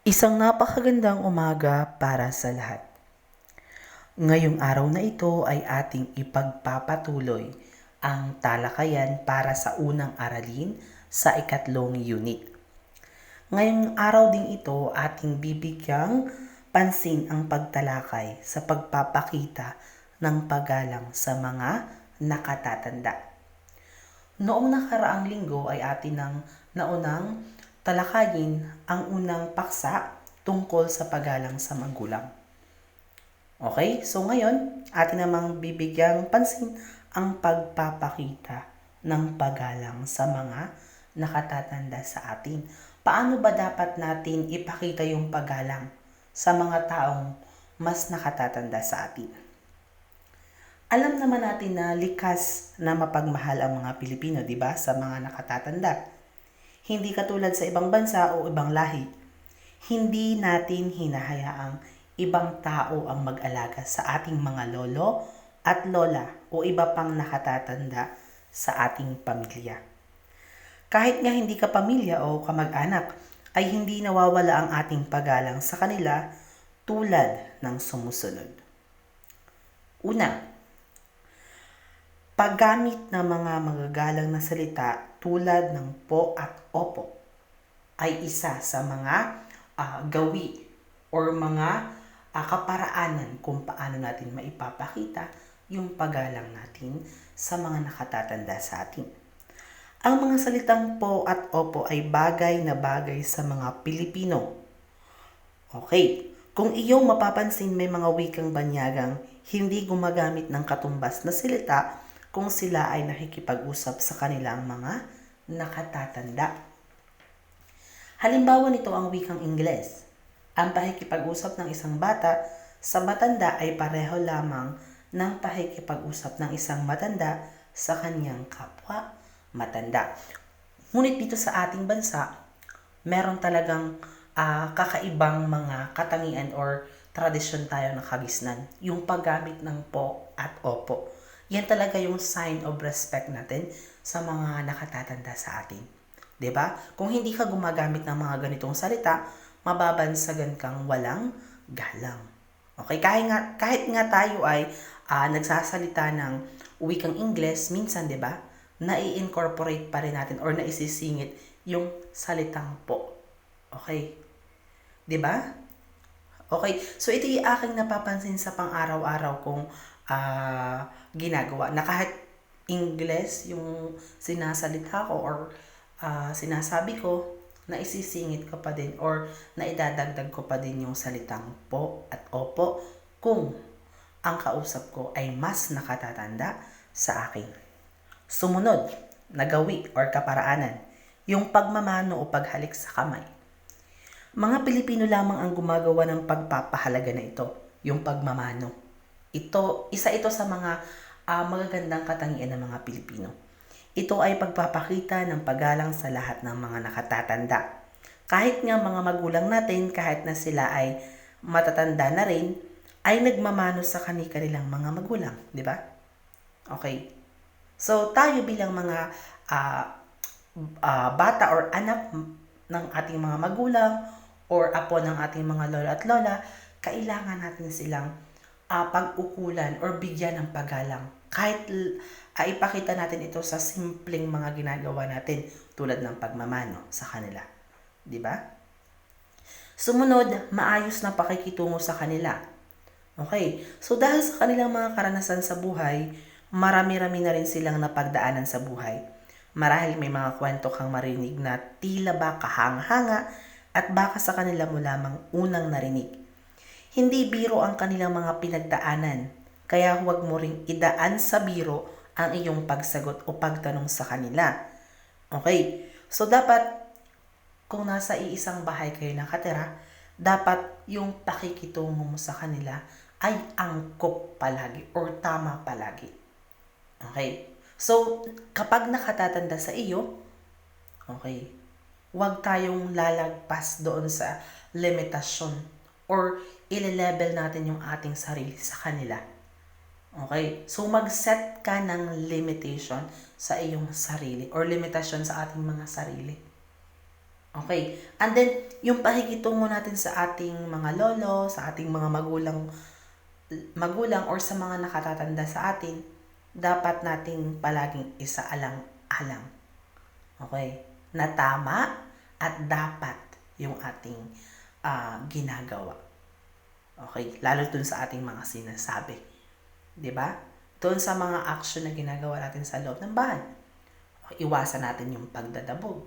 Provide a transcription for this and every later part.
Isang napakagandang umaga para sa lahat. Ngayong araw na ito ay ating ipagpapatuloy ang talakayan para sa unang aralin sa ikatlong unit. Ngayong araw ding ito ating bibigyang pansin ang pagtalakay sa pagpapakita ng paggalang sa mga nakatatanda. Noong nakaraang linggo ay atin nang naunang talakayin ang unang paksa tungkol sa paggalang sa magulang. Okay, so ngayon, atin namang bibigyang pansin ang pagpapakita ng paggalang sa mga nakatatanda sa atin. Paano ba dapat natin ipakita yung paggalang sa mga taong mas nakatatanda sa atin? Alam naman natin na likas na mapagmahal ang mga Pilipino, di ba, sa mga nakatatanda. Hindi katulad sa ibang bansa o ibang lahi. Hindi natin hinahayaang ibang tao ang mag-alaga sa ating mga lolo at lola o iba pang nakatatanda sa ating pamilya. Kahit nga hindi ka pamilya o kamag-anak, ay hindi nawawala ang ating paggalang sa kanila tulad ng sumusunod. Una, paggamit ng mga magagalang na salita tulad ng po at opo ay isa sa mga gawi or mga kaparaanan kung paano natin maipapakita yung paggalang natin sa mga nakatatanda sa atin. Ang mga salitang po at opo ay bagay na bagay sa mga Pilipino. Okay, kung iyong mapapansin may mga wikang banyagang hindi gumagamit ng katumbas na salita kung sila ay nakikipag-usap sa kanilang mga nakatatanda. Halimbawa nito ang wikang Ingles. Ang pakikipag-usap ng isang bata sa matanda ay pareho lamang ng pakikipag-usap ng isang matanda sa kanyang kapwa matanda. Ngunit dito sa ating bansa, meron talagang kakaibang mga katangian or tradisyon tayo na kagisnan. Yung paggamit ng po at opo. Yan talaga yung sign of respect natin sa mga nakatatanda sa atin. 'Di ba? Kung hindi ka gumagamit ng mga ganitong salita, mababansagan kang walang galang. Okay, kahit nga tayo ay nagsasalita ng wikang Ingles, minsan 'di ba, nai-incorporate pa rin natin or naisisingit yung salitang po. Okay? 'Di ba? Okay, so ito yung aking napapansin sa pang-araw-araw kong ginagawa na kahit Ingles yung sinasalita ko or sinasabi ko, na isisingit ko pa din or naidadagdag ko pa din yung salitang po at opo kung ang kausap ko ay mas nakatatanda sa akin. Sumunod na gawi or kaparaanan, yung pagmamano o paghalik sa kamay. Mga Pilipino lamang ang gumagawa ng pagpapahalaga na ito, yung pagmamano. Isa ito sa mga magagandang katangian ng mga Pilipino. Ito ay pagpapakita ng paggalang sa lahat ng mga nakatatanda. Kahit nga mga magulang natin, kahit na sila ay matatanda na rin, ay nagmamano sa kanilang mga magulang, di ba? Okay. So, tayo bilang mga bata or anak ng ating mga magulang or apo ng ating mga lola at lola, kailangan natin silang pag-ukulan or bigyan ng paggalang. Kahit ipakita natin ito sa simpleng mga ginagawa natin tulad ng pagmamano sa kanila. 'Di ba? Sumunod, maayos na pakikitungo sa kanila. Okay, so dahil sa kanilang mga karanasan sa buhay, marami-rami na rin silang napagdaanan sa buhay. Marahil may mga kwento kang marinig na tila ba kahanga-hanga at baka sa kanila mo lamang unang narinig. Hindi biro ang kanilang mga pinagdaanan, kaya huwag mo ring idaan sa biro ang iyong pagsagot o pagtanong sa kanila. Okay, so dapat kung nasa iisang bahay kayo nakatira, dapat yung pakikitungo mo sa kanila ay angkop palagi or tama palagi. Okay, so kapag nakatatanda sa iyo, okay, huwag tayong lalagpas doon sa limitasyon or ile-level natin yung ating sarili sa kanila. Okay? So, mag-set ka ng limitation sa iyong sarili or limitasyon sa ating mga sarili. Okay? And then, yung pakikitungo natin sa ating mga lolo, sa ating mga magulang or sa mga nakatatanda sa atin, dapat nating palaging isaalang-alang. Okay? Na tama at dapat yung ating ginagawa. Okay? Lalo dun sa ating mga sinasabi. 'Di ba? Doon sa mga action na ginagawa natin sa loob ng bahay. Iwasan natin yung pagdadabog.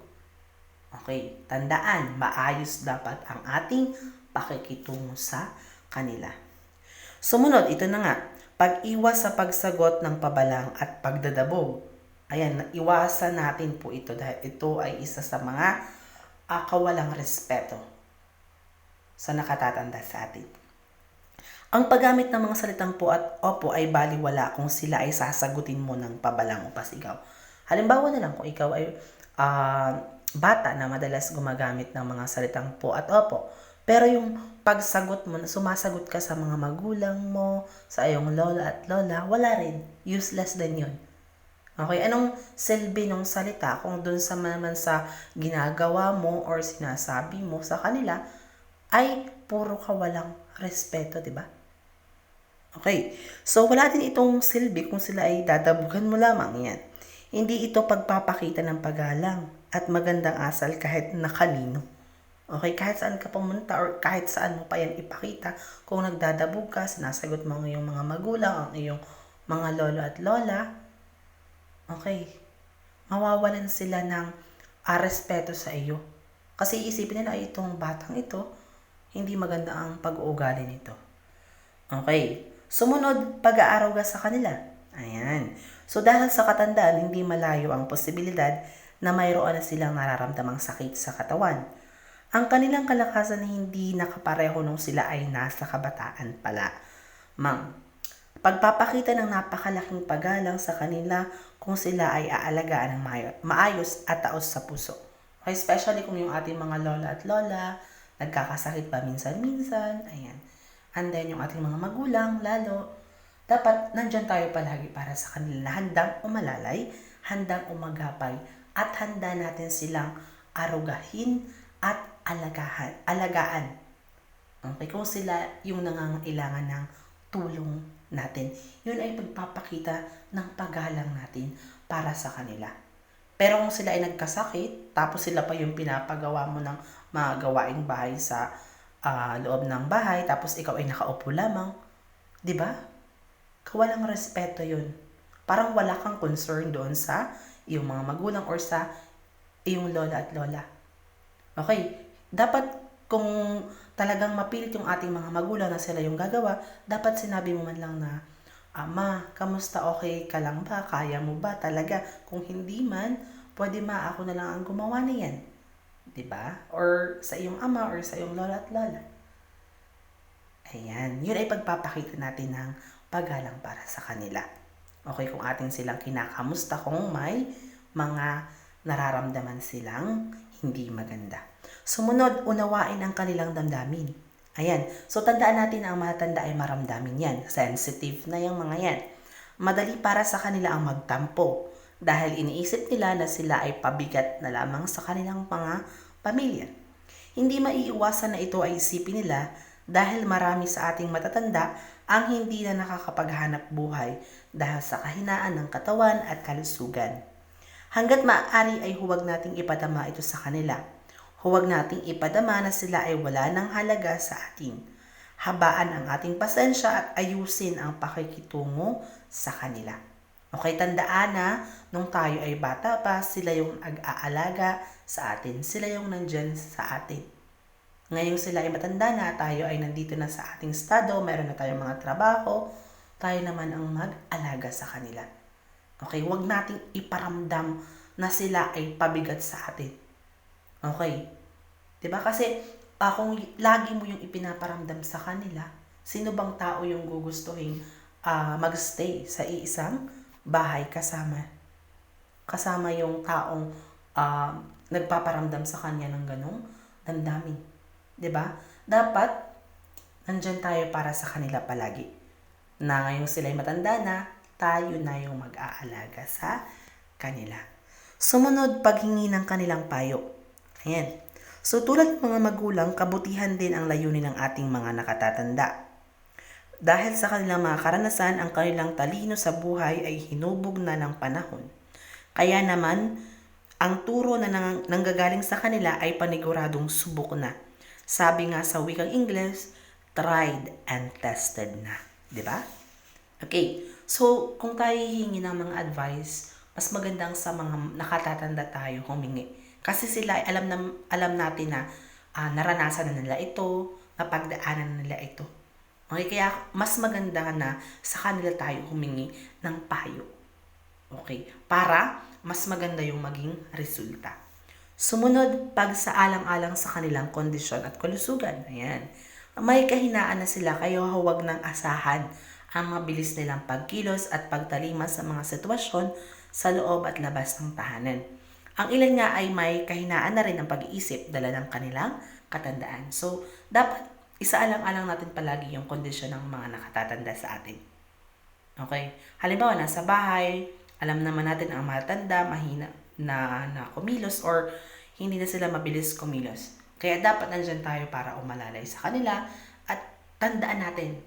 Okay? Tandaan, maayos dapat ang ating pakikitungo sa kanila. Sumunod, ito na nga. Pag-iwas sa pagsagot ng pabalang at pagdadabog. Ayan, iwasan natin po ito dahil ito ay isa sa mga kawalang respeto sa nakatatanda sa atin. Ang paggamit ng mga salitang po at opo ay baliwala kung sila ay sasagutin mo ng pabalang o pasigaw. Halimbawa na lang kung ikaw ay bata na madalas gumagamit ng mga salitang po at opo. Pero yung pagsagot mo, sumasagot ka sa mga magulang mo, sa iyong lola at lola, wala rin. Useless din yun. Okay, anong silbi ng salita kung dun sa naman sa ginagawa mo or sinasabi mo sa kanila ay puro ka walang respeto, di ba? Okay, so wala din itong silbi kung sila ay dadabugan mo lamang yan. Hindi ito pagpapakita ng paggalang at magandang asal kahit na kanino. Okay, kahit saan ka pumunta or kahit saan mo pa yan ipakita, kung nagdadabog ka, sinasagot mo ang iyong mga magulang, ang iyong mga lolo at lola, okay, mawawalan sila ng respeto sa iyo. Kasi isipin nila, ay itong batang ito, hindi maganda ang pag-uugali nito. Okay, sumunod, pag-aaruga sa kanila. Ayan. So dahil sa katandaan, hindi malayo ang posibilidad na mayroon na silang nararamdamang sakit sa katawan. Ang kanilang kalakasan hindi nakapareho nung sila ay nasa kabataan pala. Pagpapakita ng napakalaking paggalang sa kanila kung sila ay aalagaan ng maayos at taos sa puso. Okay, especially kung yung ating mga lola at lola, nagkakasakit pa minsan-minsan, ayan. And then yung ating mga magulang, lalo, dapat nandyan tayo palagi para sa kanila na handang umalalay, handang umagapay, at handa natin silang arugahin at alagaan. Okay, kung sila yung nangangailangan ng tulong natin, yun ay pagpapakita ng paggalang natin para sa kanila. Pero kung sila ay nagkasakit, tapos sila pa yung pinapagawa mo ng mga gawaing bahay sa loob ng bahay, tapos ikaw ay nakaupo lamang, di ba? Kawalang respeto yun. Parang wala kang concern doon sa iyong mga magulang or sa iyong lola at lola. Okay, dapat kung talagang mapilit yung ating mga magulang na sila yung gagawa, dapat sinabi mo man lang na, Ma, kamusta, okay ka lang ba? Kaya mo ba talaga? Kung hindi man, pwede ako na lang ang gumawa niyan. Diba? Or sa iyong ama or sa iyong lola at lola. Ayan, yun ay pagpapakita natin ng paggalang para sa kanila. Okay, kung atin silang kinakamusta kung may mga nararamdaman silang hindi maganda. Sumunod, unawain ang kanilang damdamin. Ayan, so tandaan natin na ang matanda ay maramdamin yan. Sensitive na yung mga yan. Madali para sa kanila ang magtampo dahil iniisip nila na sila ay pabigat na lamang sa kanilang mga pamilya. Hindi maiiwasan na ito ay isipin nila dahil marami sa ating matatanda ang hindi na nakakapaghanap buhay dahil sa kahinaan ng katawan at kalusugan. Hanggat maaari ay huwag nating ipadama ito sa kanila. Huwag nating ipadama na sila ay wala ng halaga sa atin. Habaan ang ating pasensya at ayusin ang pakikitungo sa kanila. Okay, tandaan na nung tayo ay bata pa, sila yung ag-aalaga sa atin. Sila yung nandyan sa atin. Ngayong sila ay matanda na, tayo ay nandito na sa ating estado, meron na tayong mga trabaho, tayo naman ang mag-alaga sa kanila. Okay, huwag nating iparamdam na sila ay pabigat sa atin. Okay? Diba? Kasi kung lagi mo yung ipinaparamdam sa kanila, sino bang tao yung gugustuhin magstay sa iisang bahay kasama yung taong nagpaparamdam sa kanya ng ganong damdamin. Diba? Dapat nandyan tayo para sa kanila palagi. Na ngayong sila'y matanda na, tayo na yung mag-aalaga sa kanila. Sumunod, paghingi ng kanilang payo. Ayan. So tulad ng mga magulang, kabutihan din ang layunin ng ating mga nakatatanda. Dahil sa kanilang mga karanasan, ang kanilang talino sa buhay ay hinubog na ng panahon. Kaya naman, ang turo na nanggagaling sa kanila ay paniguradong subok na. Sabi nga sa wikang Ingles, tried and tested na. Diba? Okay, so kung tayo hihingi ng mga advice, mas magandang sa mga nakatatanda tayo humingi. Kasi sila ay alam natin na naranasan na nila ito, napagdaanan na nila ito. Okay, kaya mas maganda na sa kanila tayo humingi ng payo. Okay, para mas maganda yung maging resulta. Sumunod, pagsaalang-alang sa kanilang kondisyon at kalusugan. Ayan. May kahinaan na sila, kaya huwag nang asahan ang mabilis nilang pagkilos at pagtalima sa mga sitwasyon sa loob at labas ng tahanan. Ang ilan nga ay may kahinaan na rin ng pag-iisip dala ng kanilang katandaan. So, dapat isaalang-alang natin palagi yung kondisyon ng mga nakatatanda sa atin. Okay? Halimbawa, nasa bahay, alam naman natin ang matanda, mahina na kumilos or hindi na sila mabilis kumilos. Kaya dapat nandyan tayo para umalalay sa kanila at tandaan natin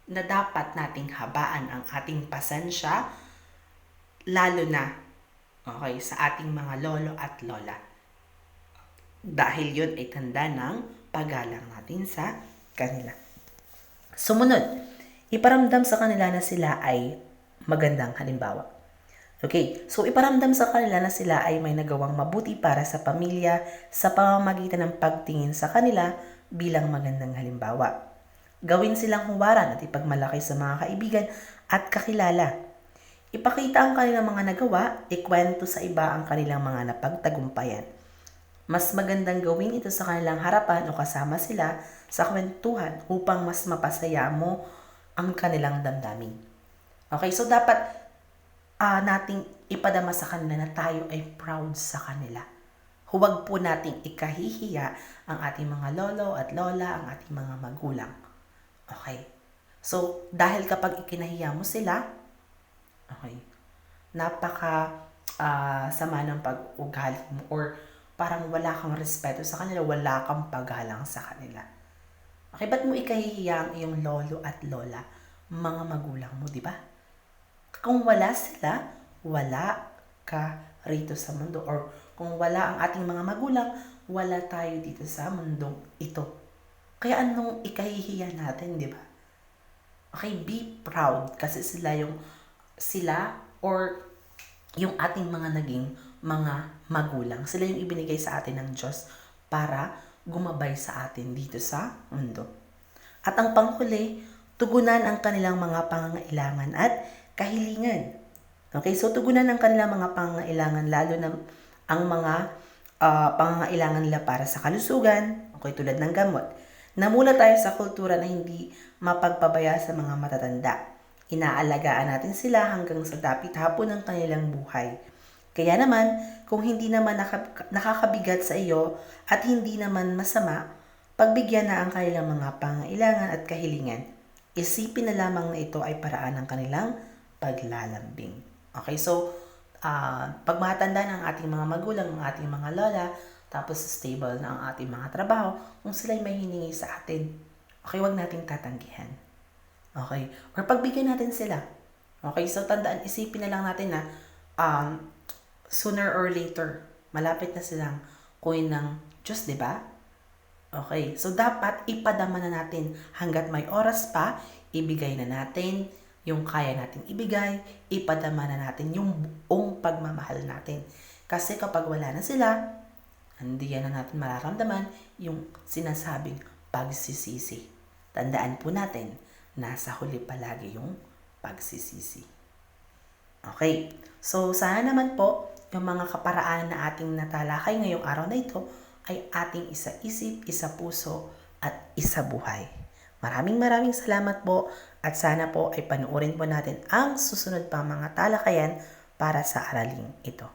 na dapat nating habaan ang ating pasensya lalo na sa ating mga lolo at lola. Dahil yun ay tanda ng paggalang natin sa kanila. Sumunod, iparamdam sa kanila na sila ay magandang halimbawa. Okay, so iparamdam sa kanila na sila ay may nagawang mabuti para sa pamilya sa pamamagitan ng pagtingin sa kanila bilang magandang halimbawa. Gawin silang huwaran at ipagmalaki sa mga kaibigan at kakilala. Ipakita ang kanilang mga nagawa, ikwento sa iba ang kanilang mga napagtagumpayan. Mas magandang gawin ito sa kanilang harapan o kasama sila sa kwentuhan upang mas mapasaya mo ang kanilang damdamin. Okay, so dapat nating ipadama sa kanila na tayo ay proud sa kanila. Huwag po nating ikahihiya ang ating mga lolo at lola, ang ating mga magulang. Okay, so dahil kapag ikinahiya mo sila, okay, napaka sama ng pag-ugali mo or parang wala kang respeto sa kanila, wala kang paggalang sa kanila. Okay, ba't mo ikahihiya ang iyong lolo at lola, mga magulang mo, di ba? Kung wala sila, wala ka rito sa mundo. Or kung wala ang ating mga magulang, wala tayo dito sa mundong ito. Kaya anong ikahihiya natin, di ba? Okay, be proud kasi sila or yung ating mga naging mga magulang. Sila yung ibinigay sa atin ng Diyos para gumabay sa atin dito sa mundo. At ang panghuli, tugunan ang kanilang mga pangangailangan at kahilingan. Okay, so tugunan ang kanilang mga pangangailangan, lalo na ang mga pangangailangan nila para sa kalusugan, okay, tulad ng gamot. Namula tayo sa kultura na hindi mapagpabaya sa mga matatanda. Inaalagaan natin sila hanggang sa dapit hapon ng kanilang buhay. Kaya naman, kung hindi naman nakakabigat sa iyo at hindi naman masama, pagbigyan na ang kanilang mga pangailangan at kahilingan. Isipin na lamang na ito ay paraan ng kanilang paglalambing. Okay, so pag matanda ng ating mga magulang, ang ating mga lola, tapos stable na ang ating mga trabaho, kung sila'y may hiningi sa atin, okay, wag nating tatanggihan. Okay, or pagbigyan natin sila. Okay, so tandaan, isipin na lang natin na sooner or later, malapit na silang kunin ng Diyos, di ba? Okay, so dapat ipadama na natin hanggat may oras pa, ibigay na natin yung kaya nating ibigay, ipadama na natin yung buong pagmamahal natin. Kasi kapag wala na sila, hindi na natin mararamdaman yung sinasabing pagsisisi. Tandaan po natin, nasa huli palagi yung pagsisisi. Okay, so sana naman po, yung mga kaparaanan na ating natalakay ngayong araw na ito ay ating isa-isip, isa-puso at isa-buhay. Maraming salamat po at sana po ay panuorin po natin ang susunod pang mga talakayan para sa araling ito.